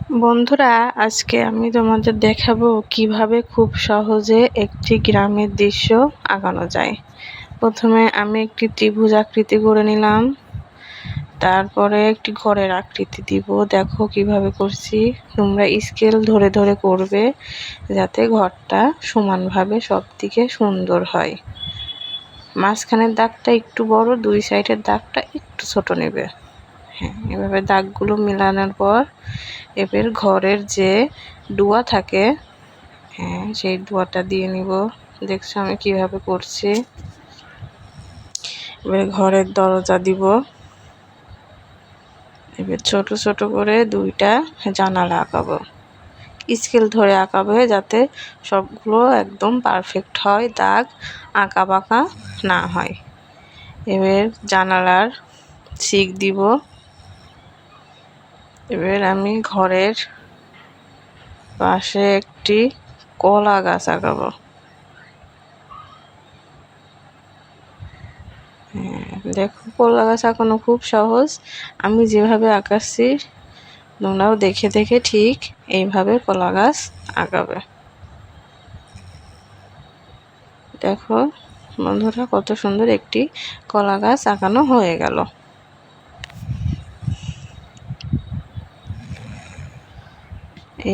বন্ধুরা, আজকে আমি তোমাদের দেখাবো কিভাবে খুব সহজে একটি গ্রামের দৃশ্য আঁকানো যায়। প্রথমে আমি একটি ত্রিভুজ আকৃতি করে নিলাম, তারপরে একটি ঘরের আকৃতি দিব। দেখো কিভাবে করছি, তোমরা স্কেল ধরে ধরে করবে যাতে ঘরটা সমানভাবে সব দিকে সুন্দর হয়। মাঝখানের দাগটা একটু বড়, দুই সাইডের দাগটা একটু ছোট নেবে। হ্যাঁ, এভাবে দাগগুলো মেলানোর পর এবার ঘরের যে ডুয়া থাকে, হ্যাঁ সেই ডুয়াটা দিয়ে নিব। দেখছো আমি কিভাবে করছি। এবার ঘরের দরজা দিব। এবার ছোট ছোট করে দুইটা জানালা আঁকাবো, স্কেল ধরে আঁকাবে যাতে সবগুলো একদম পারফেক্ট হয়, দাগ আঁকা বাঁকা না হয়। এবার জানালার শিক দিব। এবার আমি ঘরের পাশে একটি কলা গাছ আঁকাবো। দেখো কলা গাছ আঁকানো খুব সহজ। আমি যেভাবে আঁকাচ্ছি তোমরাও দেখে দেখে ঠিক এইভাবে কলা গাছ আঁকাবে। দেখো বন্ধুরা, কত সুন্দর একটি কলা গাছ আঁকানো হয়ে গেল।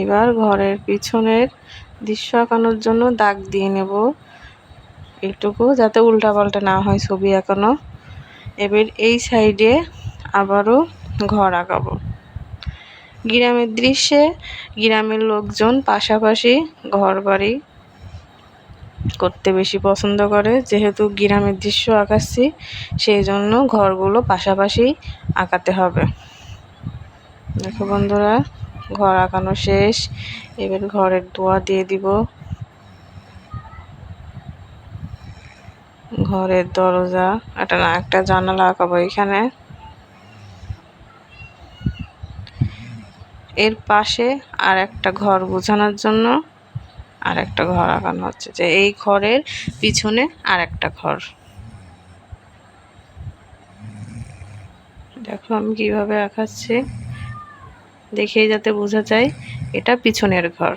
এবার ঘরের পিছনের দৃশ্য আঁকানোর জন্য দাগ দিয়ে নেব এইটুকু, যাতে উল্টাপাল্টা না হয় ছবি আঁকানো। এবার এই সাইডে আবারও ঘর আঁকাবো। গ্রামের দৃশ্যে গ্রামের লোকজন পাশাপাশি ঘর বাড়ি করতে বেশি পছন্দ করে। যেহেতু গ্রামের দৃশ্য আঁকাচ্ছি, সেই জন্য ঘরগুলো পাশাপাশি আঁকাতে হবে। দেখো বন্ধুরা, ঘর আঁকানো শেষ। এবার ঘরের দোয়া দিয়ে দিব। ঘরের দরজা, একটা জানালা আঁকাবো এখানে। এর পাশে আর একটা ঘর বোঝানোর জন্য আর একটা ঘর আঁকানো হচ্ছে, যে এই ঘরের পিছনে আর একটা ঘর। দেখো আমি কিভাবে আঁকাচ্ছি, দেখেই যাতে বোঝা যায় এটা পিছনের ঘর।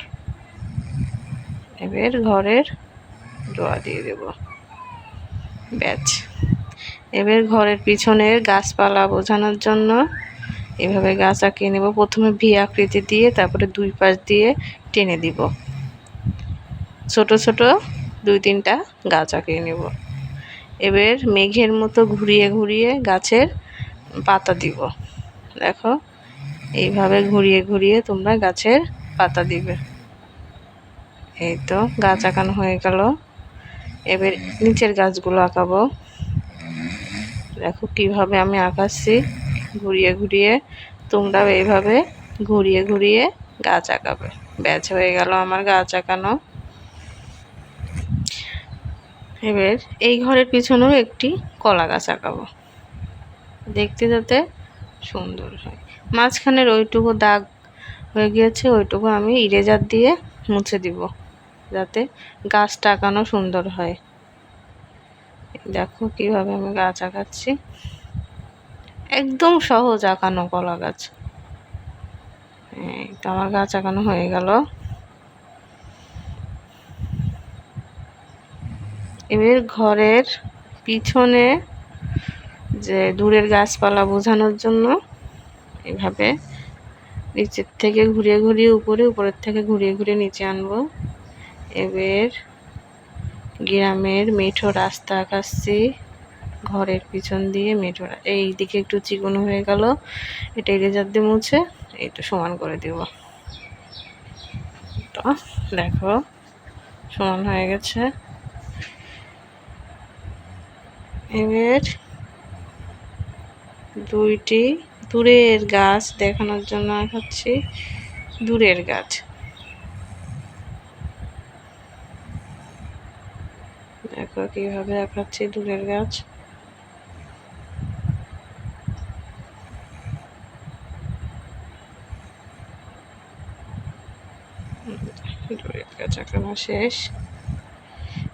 এবার ঘরের ডোয়া দিয়ে দেব, ব্যাচ। এবার ঘরের পিছনের গাছপালা বোঝানোর জন্য এভাবে গাছ আঁকিয়ে নেব। প্রথমে ভি আকৃতি দিয়ে তারপরে দুই পাশ দিয়ে টেনে দিব। ছোট ছোট দুই তিনটা গাছ আঁকিয়ে নেব। এবার মেঘের মতো ঘুরিয়ে ঘুরিয়ে গাছের পাতা দিব। দেখো এইভাবে ঘুরিয়ে ঘুরিয়ে তোমরা গাছের পাতা দিবে। এই তো গাছ আঁকানো হয়ে গেল। এবার নিচের গাছগুলো আঁকাবো। দেখো কিভাবে আমি আঁকাচ্ছি, ঘুরিয়ে ঘুরিয়ে। তোমরাও এইভাবে ঘুরিয়ে ঘুরিয়ে গাছ আঁকাবে। ব্যাচ হয়ে গেল আমার গাছ আঁকানো। এবার এই ঘরের পিছনেও একটি কলা গাছ আঁকাবো, দেখতে যাতে সুন্দর হয়। মাঝখানের ওইটুকু দাগ হয়ে গিয়েছে, ওইটুকু আমি ইরেজার দিয়ে মুছে দিব যাতে গাছটা আঁকানো সুন্দর হয়। দেখো কিভাবে আমি গাছ আঁকাচ্ছি, একদম সহজ আঁকানো কলা গাছ। তো আমার গাছ আঁকানো হয়ে গেল। এবার ঘরের পিছনে যে দূরের গাছপালা বোঝানোর জন্য এভাবে নিচের থেকে ঘুরিয়ে ঘুরিয়ে উপরে, উপরের থেকে ঘুরিয়ে ঘুরিয়ে নিচে আনবো। এবার গ্রামের মেঠো রাস্তা আঁকাচ্ছি ঘরের পিছন দিয়ে। মেঠো এই দিকে একটু চিকনো হয়ে গেল, এটা ইরেজার দিয়ে মুছে একটু সমান করে দেব। তো দেখো সমান হয়ে গেছে। এবার দুইটি দূরের গাছ দেখানোর জন্য আঁকাচ্ছি দূরের গাছ। দেখো কিভাবে আঁকাচ্ছি দূরের গাছ। দূরের গাছ আঁকানো শেষ।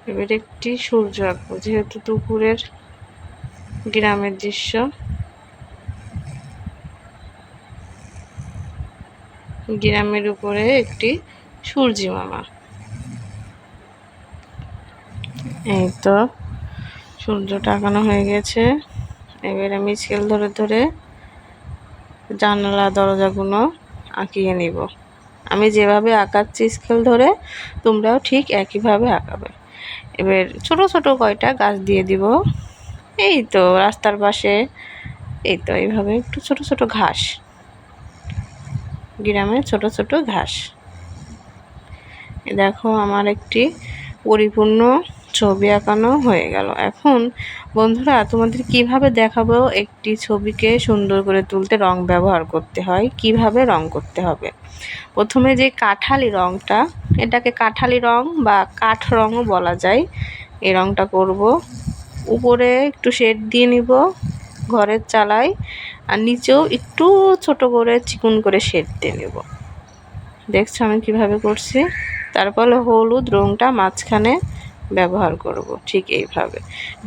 এবার একটি সূর্য আঁকবো, যেহেতু দুপুরের গ্রামের দৃশ্য। গ্রামের উপরে একটি সূর্যি মামা। এই তো সূর্যটা আঁকানো হয়ে গেছে। এবার আমি স্কেল ধরে ধরে জানালা দরজাগুলো আঁকিয়ে নিব। আমি যেভাবে আঁকাচ্ছি স্কেল ধরে তোমরাও ঠিক একইভাবে আঁকাবে। এবার ছোট ছোট কয়টা গাছ দিয়ে দিব। এই তো রাস্তার পাশে, এই তো এইভাবে একটু ছোট ছোট ঘাস, গ্রামে ছোট ছোট ঘাস। দেখো আমার একটি পরিপূর্ণ ছবি আঁকানো হয়ে গেল। এখন বন্ধুরা তোমাদের কিভাবে দেখাবো একটি ছবিকে সুন্দর করে তুলতে রং ব্যবহার করতে হয়, কিভাবে রং করতে হবে। প্রথমে যে কাঠালি রংটা, এটাকে কাঠালি রং বা কাঠ রঙও বলা যায়, এই রংটা করব। উপরে একটু শেড দিয়ে নিব ঘরের চালায়, আর নিচেও একটু ছোট করে চিকন করে শেড দিয়ে নেব। দেখছো আমি কিভাবে করছি। তারপরে হলুদ রংটা মাঝখানে ব্যবহার করব ঠিক এইভাবে।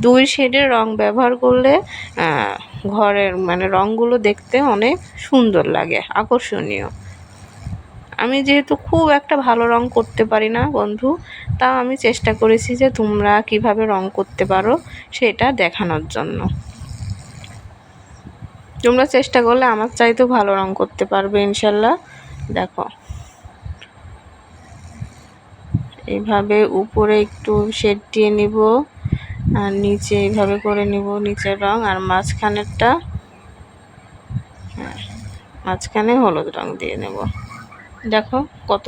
দুই শেডের রং ব্যবহার করলে ঘরের রঙগুলো দেখতে অনেক সুন্দর লাগে, আকর্ষণীয়। আমি যেহেতু খুব একটা ভালো রং করতে পারি না বন্ধু, তাও আমি চেষ্টা করেছি যে তোমরা কিভাবে রং করতে পারো সেটা দেখানোর জন্য। তোমরা চেষ্টা করলে আমার চাইতেও ভালো রং করতে পারবে ইনশাল্লাহ। দেখো এইভাবে উপরে একটু শেড দিয়ে নিব, আর নিচে এইভাবে করে নিব নিচের রং, আর মাঝখানেরটা মাঝখানে হলুদ রং দিয়ে নেব। দেখো কত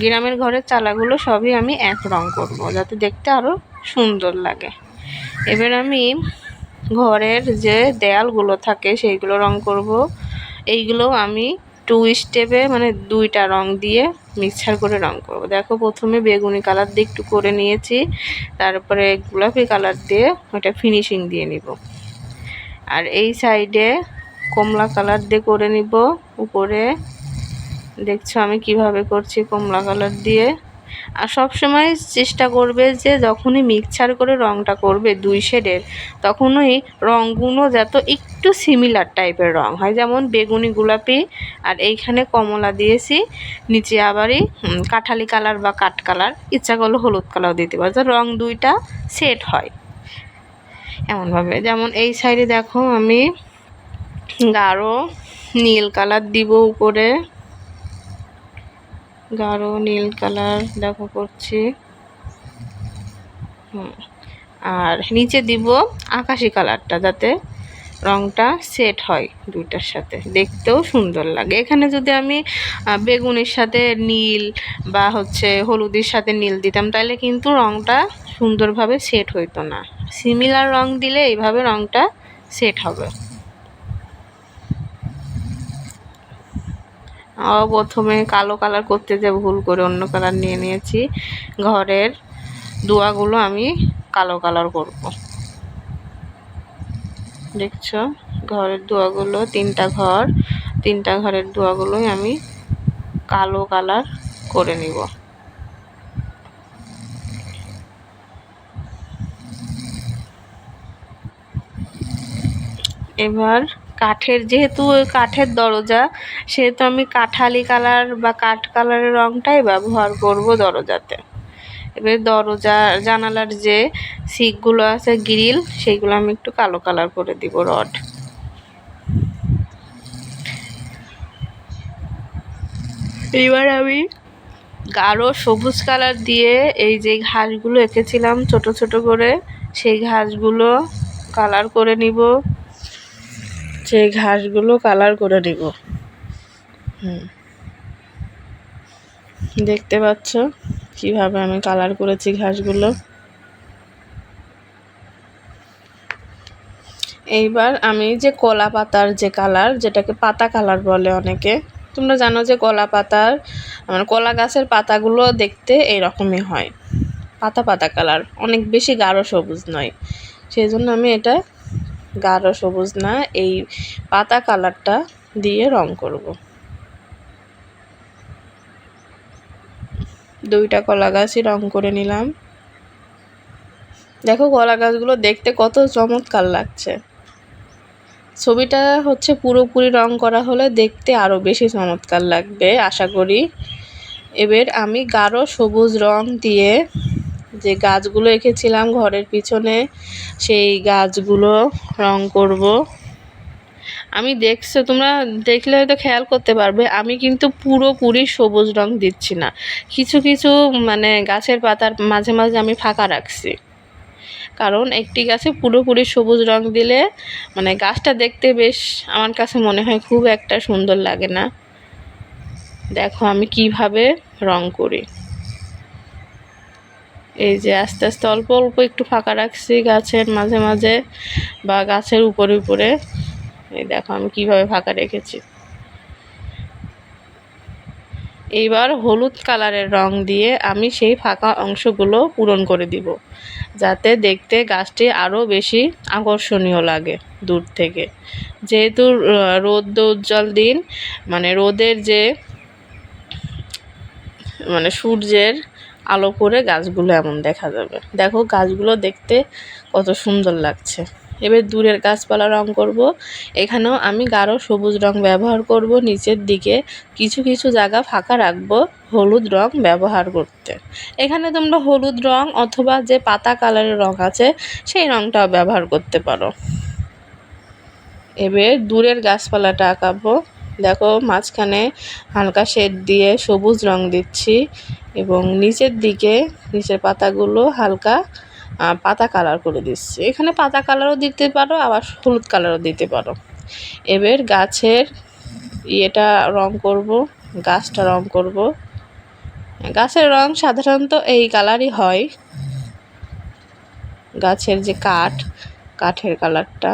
গ্রামের ঘরের চালাগুলো সবই আমি এক রং করব যাতে দেখতে আরও সুন্দর লাগে। এবার আমি ঘরের যে দেয়ালগুলো থাকে সেইগুলো রং করব। এইগুলো আমি 2 স্টেপে দুইটা রং দিয়ে মিক্সচার করে রং করব। দেখো প্রথমে বেগুনি কালার দিয়ে একটু করে নিয়েছি, তারপরে গোলাপি কালার দিয়ে ওটা ফিনিশিং দিয়ে নিব। আর এই সাইডে কমলা কালার দিয়ে করে নিব উপরে। দেখছো আমি কিভাবে করছি কমলা কালার দিয়ে। আর সব সময় চেষ্টা করবে যে যখনই মিক্সচার করে রংটা করবে দুই শেডের, তখনই রংগুলো যাতে একটু সিমিলার টাইপের রং হয়, যেমন বেগুনি গোলাপি আর এইখানে কমলা দিয়েছি, নিচে আবারই কাঠালি কালার বা কাঠ কালার, ইচ্ছা করলে হলুদ কালার দিতে পারো, তো রং দুইটা সেট হয় এমনভাবে। যেমন এই সাইডে দেখো আমি গাঢ় নীল কালার দিব উপরে, গাঢ় নীল কালার দেখো করছি। আর নিচে দিব আকাশি কালারটা, যাতে রংটা সেট হয় দুইটার সাথে, দেখতেও সুন্দর লাগে। এখানে যদি আমি বেগুনের সাথে নীল বা হলুদের সাথে নীল দিতাম তাহলে কিন্তু রংটা সুন্দরভাবে সেট হইতো না। সিমিলার রং দিলে এইভাবে রংটা সেট হবে। প্রথমে কালো কালার করতে যে ভুল করে অন্য কালার নিয়ে নিয়েছি। ঘরের দোয়াগুলো আমি কালো কালার করব। দেখছো ঘরের দোয়াগুলো, তিনটা ঘরের দোয়াগুলোই আমি কালো কালার করে নিব। এবার যেহেতু কাঠের দরজা, সেহেতু আমি কাঠালি কালার বা কাঠ কালারের রংটাই ব্যবহার করব দরজাতে। এবার দরজা জানালার যে শিকগুলো আছে গ্রিল, সেইগুলো আমি একটু কালো কালার করে দিব রড। এবার আমি গাঢ় সবুজ কালার দিয়ে এই যে ঘাসগুলো এঁকেছিলাম ছোট ছোট করে, সেই ঘাসগুলো কালার করে নিব। দেখতে পাচ্ছ কিভাবে আমি কালার করেছি ঘাসগুলো। এইবার আমি যে কলা পাতার যে কালার, যেটাকে পাতা কালার বলে অনেকে, তোমরা জানো যে কলা গাছের পাতাগুলো দেখতে এইরকমই হয়, পাতা পাতা কালার, অনেক বেশি গাঢ় সবুজ নয়। সেই জন্য আমি এটা গাঢ় সবুজ না, এই পাতা কালারটা দিয়ে রং করব। দুইটা কলা গাছই রং করে নিলাম। দেখো কলা গাছগুলো দেখতে কত চমৎকার লাগছে। ছবিটা হচ্ছে পুরোপুরি রং করা হলে দেখতে আরও বেশি চমৎকার লাগবে আশা করি। এবার আমি গাঢ় সবুজ রং দিয়ে যে গাছগুলো এঁকেছিলাম ঘরের পিছনে সেই গাছগুলো রং করব। আমি দেখছো, তোমরা দেখলে হয়তো খেয়াল করতে পারবে আমি কিন্তু পুরোপুরি সবুজ রং দিচ্ছি না, কিছু কিছু মানে গাছের পাতার মাঝে মাঝে আমি ফাঁকা রাখছি, কারণ একটি গাছে পুরোপুরি সবুজ রং দিলে মানে গাছটা দেখতে বেশ আমার কাছে মনে হয় খুব একটা সুন্দর লাগে না। দেখো আমি কিভাবে রং করি, এই যে আস্তে আস্তে অল্প অল্প একটু ফাঁকা রাখছি গাছের মাঝে মাঝে বা গাছের উপরে উপরে। এই দেখো আমি কিভাবে ফাঁকা রেখেছি। এইবার হলুদ কালারের রং দিয়ে আমি সেই ফাঁকা অংশগুলো পূরণ করে দিব, যাতে দেখতে গাছটি আরও বেশি আকর্ষণীয় লাগে দূর থেকে। যেহেতু রোদ উজ্জ্বল দিন, মানে রোদের যে মানে সূর্যের আলো করে গাছগুলো এমন দেখা যাবে। দেখো গাছগুলো দেখতে কত সুন্দর লাগছে। এবার দূরের গাছপালা রং করব। এখানেও আমি গাঢ় সবুজ রং ব্যবহার করব, নিচের দিকে কিছু কিছু জায়গা ফাঁকা রাখবো হলুদ রং ব্যবহার করতে। এখানে তোমরা হলুদ রং অথবা যে পাতা কালারের রং আছে সেই রংটাও ব্যবহার করতে পারো। এবার দূরের গাছপালাটা আঁকাবো। দেখো মাঝখানে হালকা শেড দিয়ে সবুজ রং দিচ্ছি এবং নিচের দিকে নিচের পাতাগুলো হালকা পাতা কালার করে দিচ্ছি। এখানে পাতা কালারও দিতে পারো, আবার হলুদ কালারও দিতে পারো। এবার গাছের ইয়েটা রং করব, গাছটা রং করব। গাছের রং সাধারণত এই কালারই হয়, গাছের যে কাঠের কালারটা।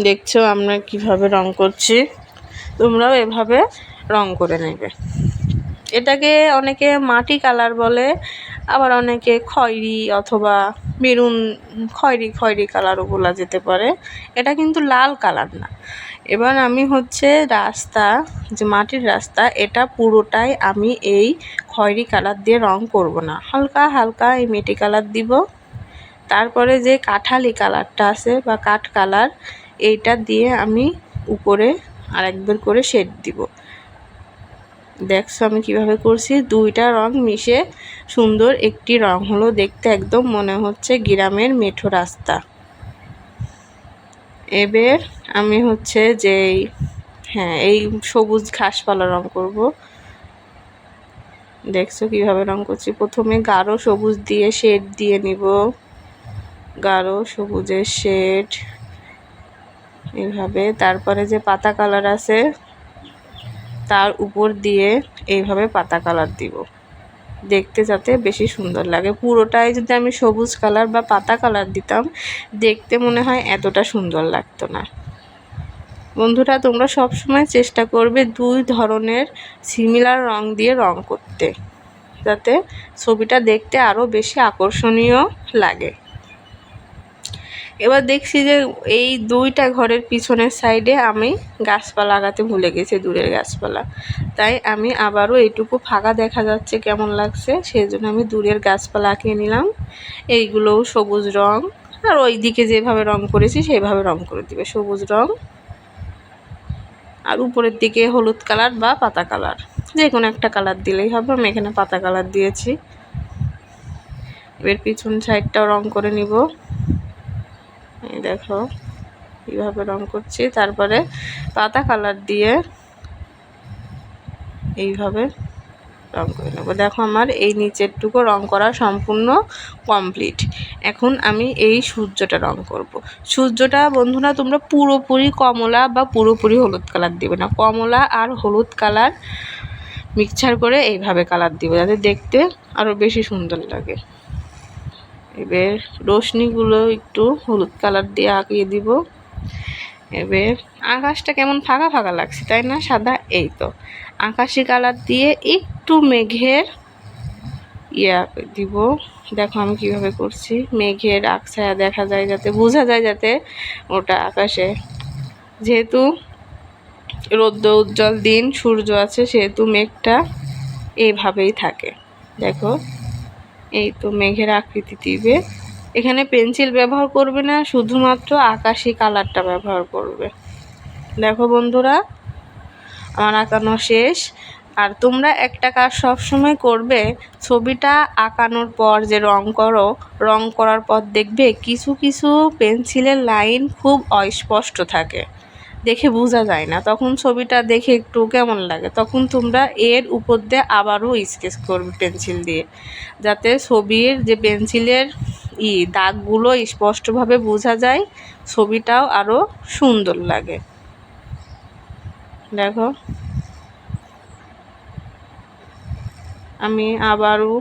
দেখছো আমরা কিভাবে রং করছি, তোমরাও এভাবে রং করে নেবে। এটাকে অনেকে মাটি কালার বলে, আবার অনেকে খয়েরি অথবা মেরুন খয়েরি কালারও বলা যেতে পারে। এটা কিন্তু লাল কালার না। এবার আমি হচ্ছে রাস্তা, যে মাটির রাস্তা, এটা পুরোটাই আমি এই খয়েরি কালার দিয়ে রং করব না, হালকা হালকা এই মেটি কালার দিব। তারপরে যে কাঠালি কালারটা আছে বা কাঠ কালার, এইটা দিয়ে আমি উপরে আরেকবার করে শেড দিব। দেখছো আমি কিভাবে করছি, দুইটা রং মিশে সুন্দর একটি রং হলো, দেখতে একদম মনে হচ্ছে গ্রামের মেঠো রাস্তা। এবার আমি হচ্ছে যে এই সবুজ ঘাসপালা রং করব। দেখছো কিভাবে রং করছি, প্রথমে গাঢ় সবুজ দিয়ে শেড দিয়ে নিব, গাঢ় সবুজের শেড এইভাবে। তারপরে যে পাতা কালার আছে তার উপর দিয়ে এইভাবে পাতা কালার দিব, দেখতে যাতে বেশি সুন্দর লাগে। পুরোটাই যদি আমি সবুজ কালার বা পাতা কালার দিতাম দেখতে মনে হয় এতটা সুন্দর লাগতো না। বন্ধুরা তোমরা সব সময় চেষ্টা করবে দুই ধরনের সিমিলার রং দিয়ে রং করতে, যাতে ছবিটা দেখতে আরও বেশি আকর্ষণীয় লাগে। এবার দেখছি যে এই দুইটা ঘরের পিছনের সাইডে আমি গাছপালা লাগাতে ভুলে গেছি, দূরের গাছপালা, তাই আমি আবারও এইটুকু ফাঁকা দেখা যাচ্ছে কেমন লাগছে, সেই জন্য আমি দূরের গাছপালা আঁকিয়ে নিলাম। এইগুলোও সবুজ রং, আর ওই দিকে যেভাবে রং করেছি সেইভাবে রং করে দিবে সবুজ রং, আর উপরের দিকে হলুদ কালার বা পাতা কালার, যে কোনো একটা কালার দিলেই হবে। আমি এখানে পাতা কালার দিয়েছি। এবার পিছন সাইডটাও রং করে নিব। এই দেখো এইভাবে রং করছি, তারপরে পাতা কালার দিয়ে এইভাবে রং করে নেব। দেখো আমার এই নিচেরটুকু রং করা সম্পূর্ণ কমপ্লিট। এখন আমি এই সূর্যটা রং করব। সূর্যটা বন্ধুরা তোমরা পুরোপুরি কমলা বা পুরোপুরি হলুদ কালার দিবে না, কমলা আর হলুদ কালার মিক্সচার করে এইভাবে কালার দিবে, যাতে দেখতে আরও বেশি সুন্দর লাগে। এবার রশ্মিগুলো একটু হলুদ কালার দিয়ে আঁকিয়ে দিব। এবার আকাশটা কেমন ফাঁকা ফাঁকা লাগছে তাই না, সাদা, এই তো আকাশি কালার দিয়ে একটু মেঘের দিব। দেখো আমি কিভাবে করছি, মেঘের আকছায়া দেখা যায়, যাতে বোঝা যায় যাতে ওটা আকাশে, যেহেতু রৌদ্র উজ্জ্বল দিন সূর্য আছে সেহেতু মেঘটা এইভাবেই থাকে। দেখো এই তো মেঘের আকৃতি দিবে, এখানে পেন্সিল ব্যবহার করবে না, শুধুমাত্র আকাশি কালারটা ব্যবহার করবে। দেখো বন্ধুরা, আমার আঁকানো শেষ। আর তোমরা একটা কাজ সবসময় করবে, ছবিটা আঁকানোর পর যে রং করো, রং করার পর দেখবে কিছু কিছু পেন্সিলের লাইন খুব অস্পষ্ট থাকে, দেখে বোঝা যায় না, তখন ছবিটা দেখে একটু কেমন লাগে। তখন তোমরা এর উপর দিয়ে আবারও স্কেচ করবে পেন্সিল দিয়ে, যাতে ছবির যে পেন্সিলের দাগগুলো স্পষ্টভাবে বোঝা যায়, ছবিটাও আরও সুন্দর লাগে। দেখো, আমি আবারও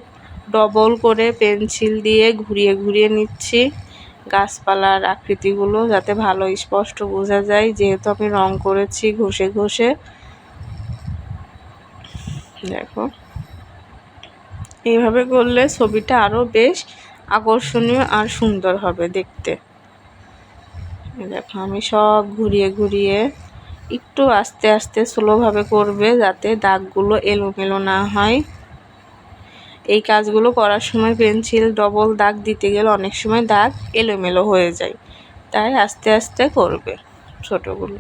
ডবল করে পেন্সিল দিয়ে ঘুরিয়ে ঘুরিয়ে নিচ্ছি গাছপালার আকৃতিগুলো, যাতে ভালো স্পষ্ট বোঝা যায়, যেহেতু আমি রং করেছি ঘষে ঘষে। দেখো, এইভাবে করলে ছবিটা আরও বেশ আকর্ষণীয় আর সুন্দর হবে দেখতে। দেখো, আমি সব ঘুরিয়ে ঘুরিয়ে একটু আস্তে আস্তে স্লোভাবে করবে, যাতে দাগগুলো এলোমেলো না হয়। এই কাজগুলো করার সময় পেন্সিল ডবল দাগ দিতে গেলে অনেক সময় দাগ এলোমেলো হয়ে যায়, তাই আস্তে আস্তে করবে ছোটোগুলো।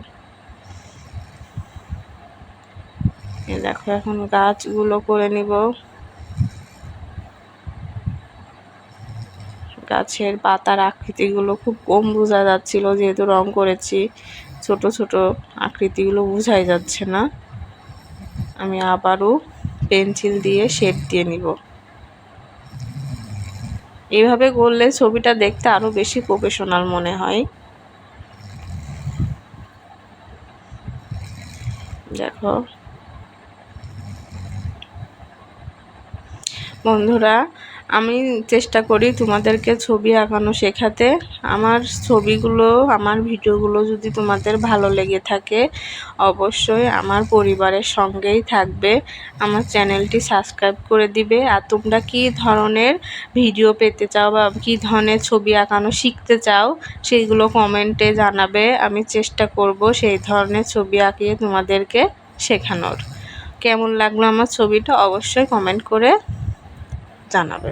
দেখো, এখন গাছগুলো করে নিব। গাছের পাতার আকৃতিগুলো খুব কম বোঝা যাচ্ছিল, যেহেতু রং করেছি, ছোট ছোট আকৃতিগুলো বোঝাই যাচ্ছে না। আমি আবারও পেন্সিল দিয়ে শেড দিয়ে নিব। এইভাবে করলে ছবিটা দেখতে আরো বেশি প্রফেশনাল মনে হয়। দেখো বন্ধুরা, আমি চেষ্টা করি তোমাদেরকে ছবি আঁকানো শেখাতে। আমার ছবিগুলো, আমার ভিডিওগুলো যদি তোমাদের ভালো লেগে থাকে, অবশ্যই আমার পরিবারের সঙ্গেই থাকবে, আমার চ্যানেলটি সাবস্ক্রাইব করে দিবে। আর তোমরা কী ধরনের ভিডিও পেতে চাও বা কী ধরনের ছবি আঁকানো শিখতে চাও, সেইগুলো কমেন্টে জানাবে। আমি চেষ্টা করব সেই ধরনের ছবি আঁকিয়ে তোমাদেরকে শেখানোর। কেমন লাগলো আমার ছবিটা অবশ্যই কমেন্ট করে জানাবে।